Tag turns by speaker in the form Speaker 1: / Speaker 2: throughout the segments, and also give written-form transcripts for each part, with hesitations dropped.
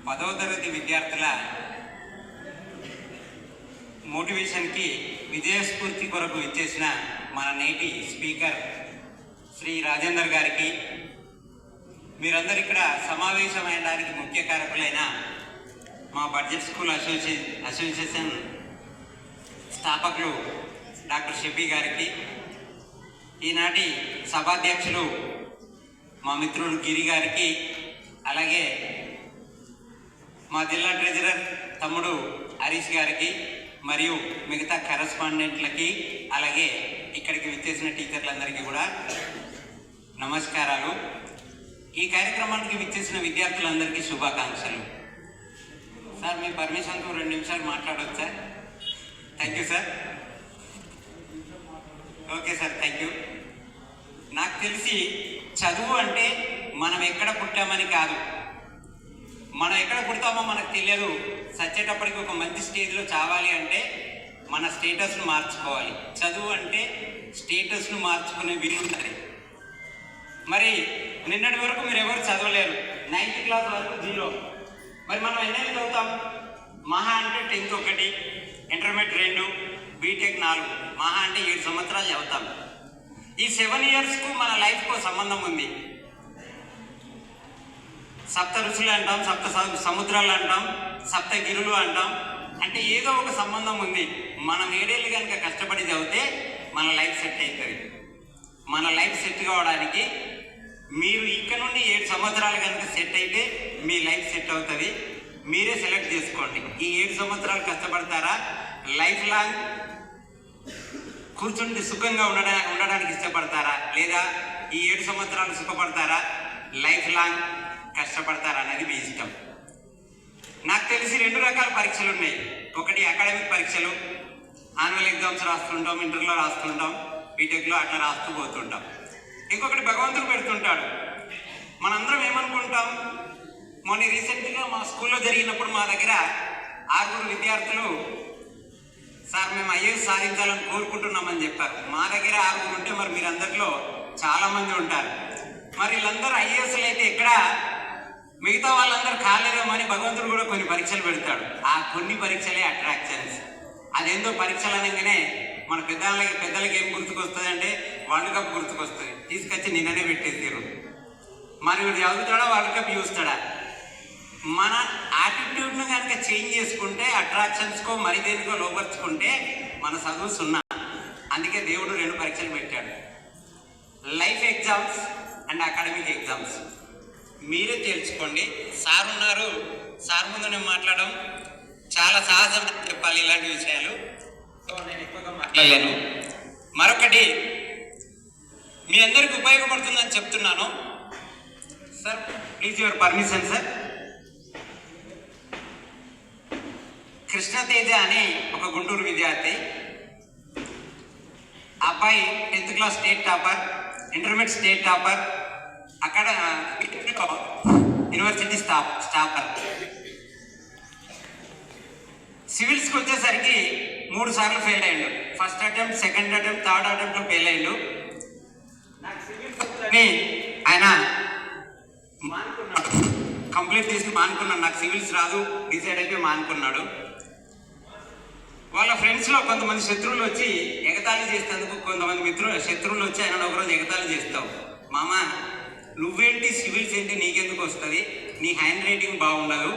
Speaker 1: 10వ తరగతి విద్యార్థుల మోటివేషన్కి విజయస్ఫూర్తి కొరకు ఇచ్చేసిన మన నేటి స్పీకర్ శ్రీ రాజేందర్ గారికి, మీరందరూ ఇక్కడ సమావేశమయ్యడానికి ముఖ్య కారకులైన మా బడ్జెట్ స్కూల్ అసోసియేషన్ స్థాపకులు డాక్టర్ షఫీ గారికి, ఈనాటి సభాధ్యక్షులు మా మిత్రుడు గిరి గారికి, అలాగే మా జిల్లా ట్రెజరర్ తమ్ముడు హరీష్ గారికి, మరియు మిగతా కరెస్పాండెంట్లకి, అలాగే ఇక్కడికి విచ్చేసిన టీచర్లందరికీ కూడా నమస్కారాలు. ఈ కార్యక్రమానికి విచ్చేసిన విద్యార్థులందరికీ శుభాకాంక్షలు. సార్, మీ పర్మిషన్తో 2 నిమిషాలు మాట్లాడవచ్చా? Thank you sir. Okay sir, thank you. నాకు తెలిసి చదువు అంటే మనం ఎక్కడ పుట్టామని కాదు, మనం ఎక్కడ పుడతామో మనకు తెలియదు. చచ్చేటప్పటికి ఒక మంచి స్టేజ్లో చావాలి అంటే మన స్టేటస్ను మార్చుకోవాలి. చదువు అంటే స్టేటస్ను మార్చుకునే వీలుంటుంది. మరి నిన్నటి వరకు మీరు ఎవరు చదవలేరు, 9th క్లాస్ వరకు 0. మరి మనం ఎన్నేళ్ళు చదువుతాం? మహా అంటే 10th 1, ఇంటర్మీడియట్ 2, బీటెక్ 4, మహా అంటే 7 సంవత్సరాలు చదువుతాం. ఈ 7 ఇయర్స్కు మన లైఫ్కు సంబంధం ఉంది. సప్త ఋషులు అంటాం, సప్త సముద్రాలు అంటాం, సప్తగిరులు అంటాం. అంటే ఏదో ఒక సంబంధం ఉంది. మనం 7 ఏళ్ళు కనుక కష్టపడి చదివితే మన లైఫ్ సెట్ అవుతుంది. మన లైఫ్ సెట్ కావడానికి మీరు ఇక్కడ నుండి 7 సంవత్సరాలు కనుక సెట్ అయితే మీ లైఫ్ సెట్ అవుతుంది. మీరే సెలెక్ట్ చేసుకోండి. ఈ 7 సంవత్సరాలు కష్టపడతారా, లైఫ్ లాంగ్ కూర్చుండి సుఖంగా ఉండడానికి ఇష్టపడతారా, లేదా ఈ 7 సంవత్సరాలు సుఖపడతారా, లైఫ్ లాంగ్ కష్టపడతారా అనేది మీ ఇష్టం. నాకు తెలిసి 2 రకాల పరీక్షలు ఉన్నాయి. ఒకటి అకాడమిక్ పరీక్షలు, యాన్యువల్ ఎగ్జామ్స్ రాస్తుంటాం, ఇంటర్లో రాస్తుంటాం, బీటెక్లో అట్లా రాస్తూ పోతుంటాం. ఇంకొకటి భగవంతుడు పెడుతుంటాడు. మనందరం ఏమనుకుంటాం? మొన్న రీసెంట్గా మా స్కూల్లో జరిగినప్పుడు మా దగ్గర 6 విద్యార్థులు సార్ మేము ఐఏఎస్ సాధించాలని కోరుకుంటున్నామని చెప్పారు. మా దగ్గర 6 ఉంటే మరి మీరందరిలో చాలామంది ఉంటారు. మరి వీళ్ళందరూ ఐఏఎస్లు అయితే ఎక్కడ మిగతా వాళ్ళందరూ కాలేదేమో అని భగవంతుడు కూడా కొన్ని పరీక్షలు పెడతాడు. ఆ కొన్ని పరీక్షలే అట్రాక్షన్స్. అదేందో పరీక్షలు అనగానే మన పెద్దలకి ఏం గుర్తుకొస్తుంది అంటే వరల్డ్ కప్ గుర్తుకొస్తుంది. తీసుకొచ్చి నిన్ననే పెట్టేసారు. మరి వీడు చదువుతాడా, వరల్డ్ కప్ చూస్తాడా? మన యాటిట్యూడ్ను కనుక చేంజ్ చేసుకుంటే, అట్రాక్షన్స్కో మరి దేనికో లోపరుచుకుంటే మన చదువు 0. అందుకే దేవుడు 2 పరీక్షలు పెట్టాడు, life exams and academic exams. మీరే తెలుసుకోండి. సార్ ఉన్నారు, సార్ ముందు నేను మాట్లాడడం చాలా సహజం చెప్పాలి ఇలాంటి విషయాలు. సో నేను ఎక్కువగా మాట్లాడలేను. మరొకటి మీ అందరికి ఉపయోగపడుతుందని చెప్తున్నాను. Sir, please your permission sir. Krishnateja అని ఒక గుంటూరు విద్యార్థి, అబ్బాయి 10th class state topper, intermediate state topper, అక్కడ యూనివర్సిటీ స్టాపర్. సివిల్స్కి వచ్చేసరికి 3 సార్లు ఫెయిల్ అయ్యాడు. First attempt, second attempt, third అటెంప్ట్లో ఫెయిల్ అయ్యాడు. నాకు సివిల్స్ అని ఆయన మానుకున్నాడు, కంప్లీట్ చేసి మానుకున్నాడు. నాకు సివిల్స్ రాదు డిసైడ్ అయిపోయి మానుకున్నాడు. వాళ్ళ ఫ్రెండ్స్లో కొంతమంది శత్రువులు వచ్చి ఎగతాళి చేసేందుకు, కొంతమంది శత్రువులు వచ్చి ఆయన ఒకరోజు ఎగతాళి చేస్తావు, మామ నువ్వేంటి సివిల్స్ ఏంటి, నీకెందుకు వస్తుంది, నీ హ్యాండ్ రైటింగ్ బాగుండదు.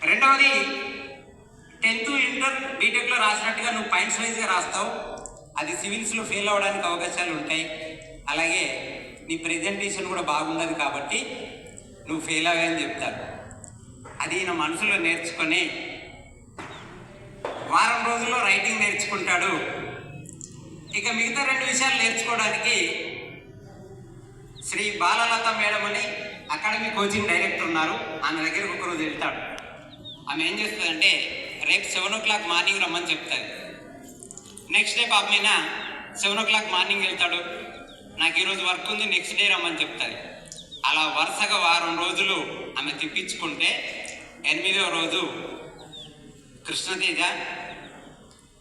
Speaker 1: రెండవది, 10th ఇంటర్ బీటెక్లో రాసినట్టుగా నువ్వు పాయింట్స్ వైజ్గా రాస్తావు, అది సివిల్స్లో ఫెయిల్ అవ్వడానికి అవకాశాలు ఉంటాయి. అలాగే నీ ప్రెజెంటేషన్ కూడా బాగుండదు కాబట్టి నువ్వు ఫెయిల్ అవ్వని చెప్తారు. అది నా మనసులో నేర్చుకొని వారం రోజుల్లో రైటింగ్ నేర్చుకుంటాడు. ఇక మిగతా 2 విషయాలు నేర్చుకోవడానికి శ్రీ బాలలత మేడం అని అకాడమిక్ కోచింగ్ డైరెక్టర్ ఉన్నారు. ఆమె దగ్గరకు ఒకరోజు వెళ్తాడు. ఆమె ఏం చేస్తుందంటే రేపు 7 o'clock మార్నింగ్ రమ్మని చెప్తుంది. నెక్స్ట్ డే పాప మీద 7 o'clock మార్నింగ్ వెళ్తాడు. నాకు ఈరోజు వర్క్ ఉంది, నెక్స్ట్ డే రమ్మని చెప్తుంది. అలా వరుసగా వారం రోజులు ఆమె తిప్పించుకుంటే 8వ రోజు, కృష్ణతేజ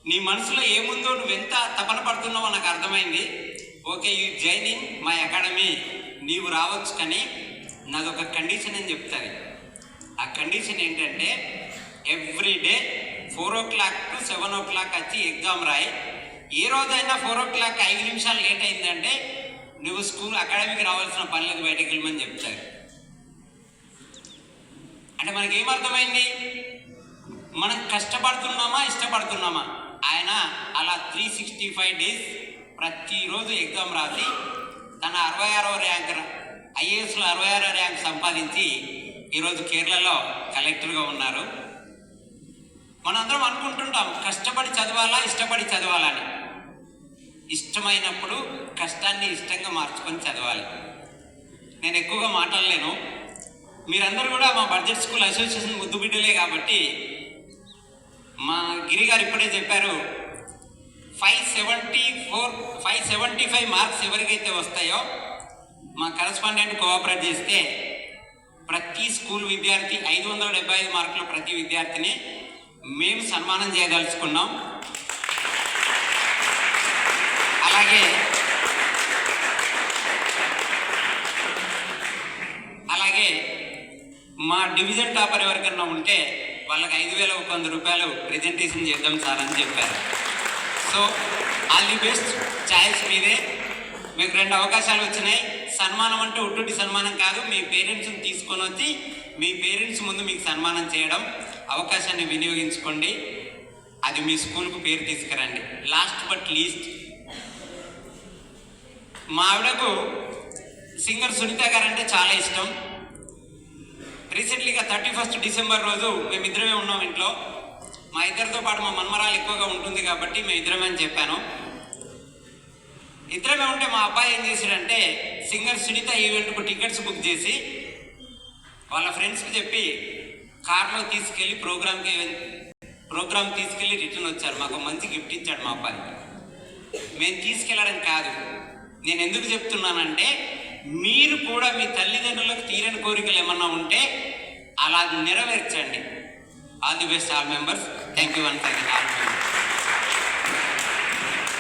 Speaker 1: నీ మనసులో ఏముందో, నువ్వెంత తపన పడుతున్నావో నాకు అర్థమైంది. Okay, you join in my academy, నీవు రావచ్చు, కానీ నాదొక కండిషన్ అని చెప్తుంది. ఆ కండిషన్ ఏంటంటే every day 4 o'clock to 7 o'clock వచ్చి ఎగ్జామ్ రాయి. ఏ రోజైనా 4 o'clock 5 నిమిషాలు లేట్ అయిందంటే నువ్వు స్కూల్ అకాడమీకి రావాల్సిన పని లేదు, బయటకు వెళ్ళమని చెప్తారు. అంటే మనకేమర్థమైంది? మనం కష్టపడుతున్నామా ఇష్టపడుతున్నామా? ఆయన అలా 365 days ప్రతిరోజు ఎగ్జామ్ రాసి తన 66వ ర్యాంక్, ఐఏఎస్లో 66వ ర్యాంక్ సంపాదించి ఈరోజు కేరళలో కలెక్టర్గా ఉన్నారు. మనందరం అనుకుంటుంటాం కష్టపడి చదవాలా ఇష్టపడి చదవాలా అని. ఇష్టమైనప్పుడు కష్టాన్ని ఇష్టంగా మార్చుకొని చదవాలి. నేను ఎక్కువగా మాట్లాడలేను. మీరందరూ కూడా మా బడ్జెట్ స్కూల్ అసోసియేషన్ ముద్దు బిడ్డలే కాబట్టి మా గిరి గారు ఇప్పుడే చెప్పారు 575 మార్క్స్ ఎవరికైతే వస్తాయో మా కరెస్పాండెంట్ కోఆపరేట్ చేస్తే ప్రతి స్కూల్ విద్యార్థి 575 మార్కులు ప్రతి విద్యార్థిని మేము సన్మానం చేయదలుచుకున్నాం. అలాగే మా డివిజన్ టాపర్ ఎవరికన్నా ఉంటే వాళ్ళకి 5,100 రూపాయలు ప్రెజెంటేషన్ చేద్దాం సార్ అని చెప్పారు. So all the best, choice మీదే. మీకు 2 అవకాశాలు వచ్చినాయి. సన్మానం అంటే ఉట్టుటి సన్మానం కాదు, మీ పేరెంట్స్ని తీసుకొని వచ్చి మీ పేరెంట్స్ ముందు మీకు సన్మానం చేయడం. అవకాశాన్ని వినియోగించుకోండి, అది మీ స్కూల్కు పేరు తీసుకురండి. లాస్ట్ బట్ లీస్ట్, మా ఆవిడకు సింగర్ సునీత గారు అంటే చాలా ఇష్టం. రీసెంట్లీగా 31st డిసెంబర్ రోజు మేమిద్దరమే ఉన్నాం ఇంట్లో. మా ఇద్దరితో పాటు మా మన్మరాలు ఎక్కువగా ఉంటుంది కాబట్టి మేమిద్దరమే అని చెప్పాను. ఇద్దరమే ఉంటే మా అబ్బాయి ఏం చేశాడంటే సింగర్ సునీత ఈవెంట్కు టికెట్స్ బుక్ చేసి వాళ్ళ ఫ్రెండ్స్కి చెప్పి కార్లో తీసుకెళ్ళి ప్రోగ్రామ్ తీసుకెళ్ళి రిటర్న్ వచ్చారు. మాకు మంచి గిఫ్ట్ ఇచ్చాడు మా అబ్బాయి. మేము తీసుకెళ్ళడం కాదు, నేను ఎందుకు చెప్తున్నానంటే మీరు కూడా మీ తల్లిదండ్రులకు తీరని కోరికలు ఏమన్నా ఉంటే అలా నెరవేర్చండి. All the best all members. Thank you once again all members.